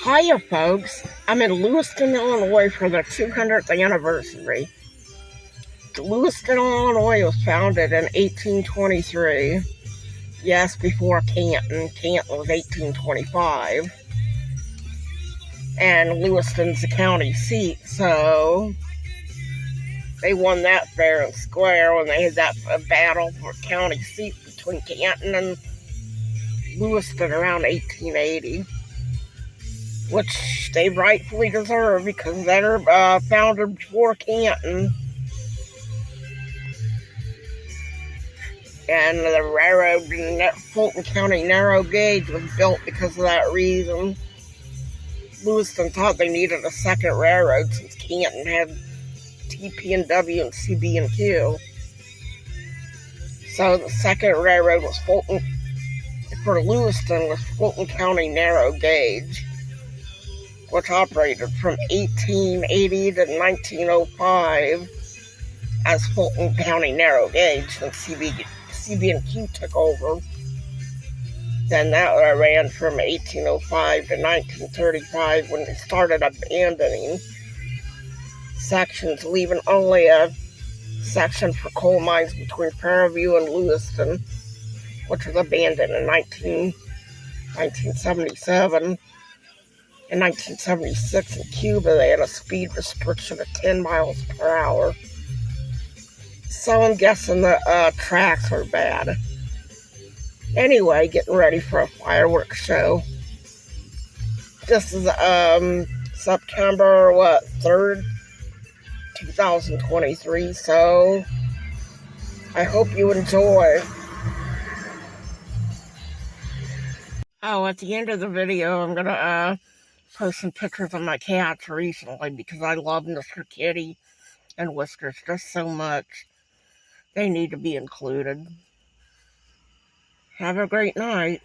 Hiya, folks. I'm in Lewiston, Illinois for the 200th anniversary. Lewiston, Illinois was founded in 1823. Yes, before Canton. Canton was 1825. And Lewiston's the county seat, so they won that fair and square when they had that battle for county seat between Canton and Lewiston around 1880. Which they rightfully deserve because they're founded before Canton. And the railroad in Fulton County narrow gauge was built because of that reason. Lewiston thought they needed a second railroad since Canton had TP&W and CB&Q. So the second railroad was for Lewiston was Fulton County narrow gauge, which operated from 1880 to 1905 as Fulton County narrow gauge when CB&Q took over. Then that ran from 1805 to 1935 when they started abandoning sections, leaving only a section for coal mines between Fairview and Lewiston, which was abandoned in 1977. In 1976 in Cuba, they had a speed restriction of 10 miles per hour. So I'm guessing the tracks were bad. Anyway, getting ready for a fireworks show. This is September 3rd, 2023. So I hope you enjoy. Oh, at the end of the video, I'm gonna post some pictures of my cats recently because I love Mr. Kitty and Whiskers just so much. They need to be included. Have a great night.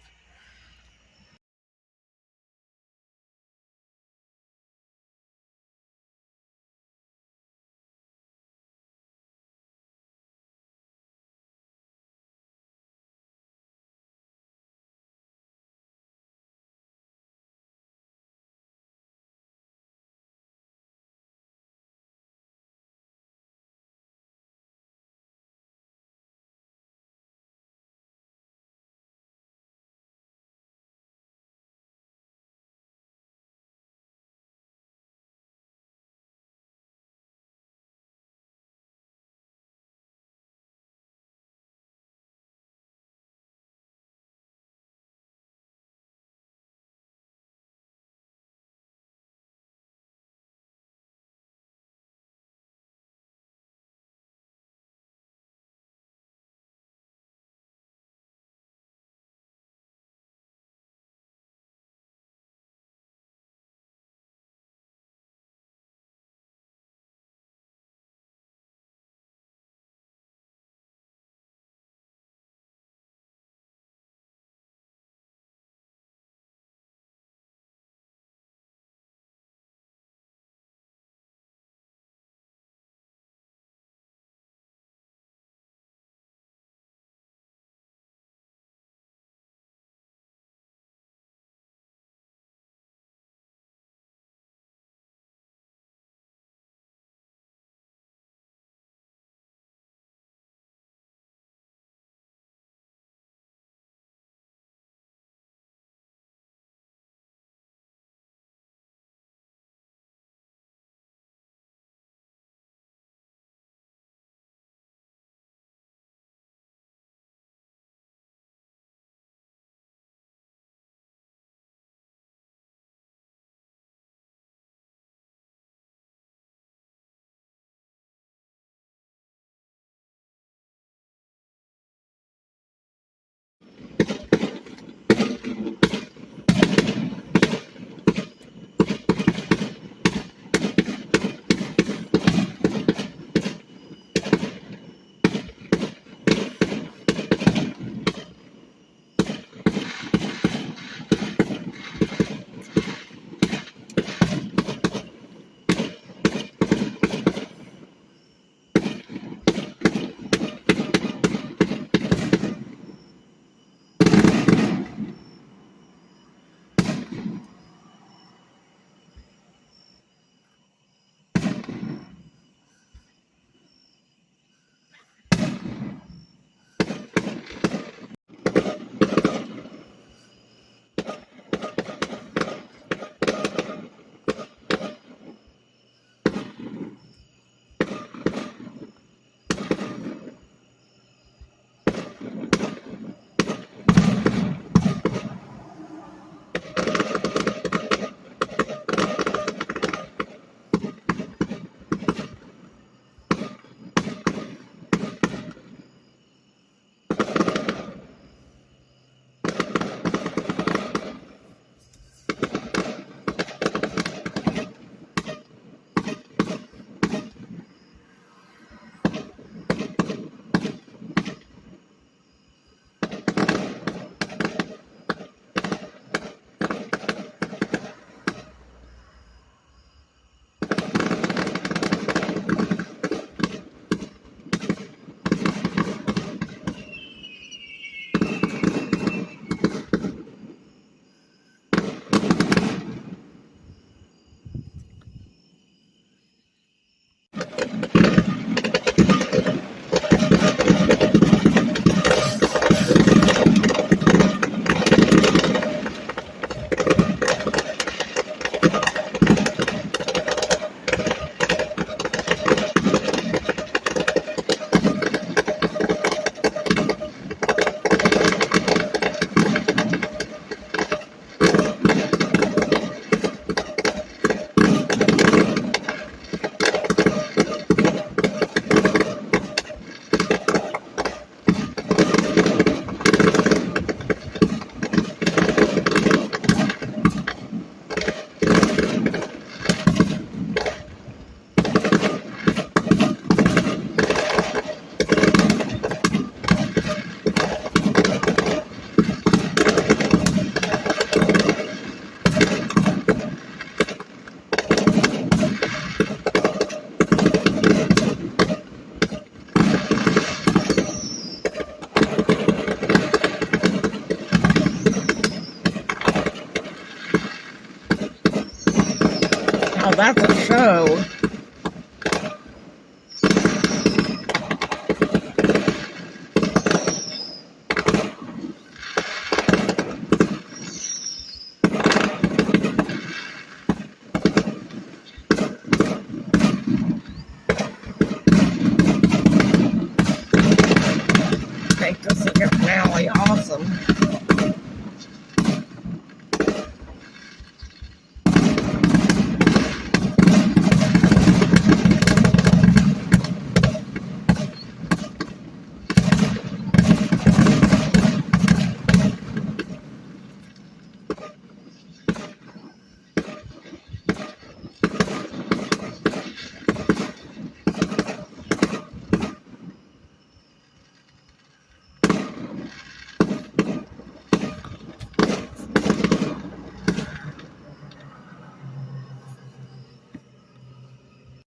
that's a show.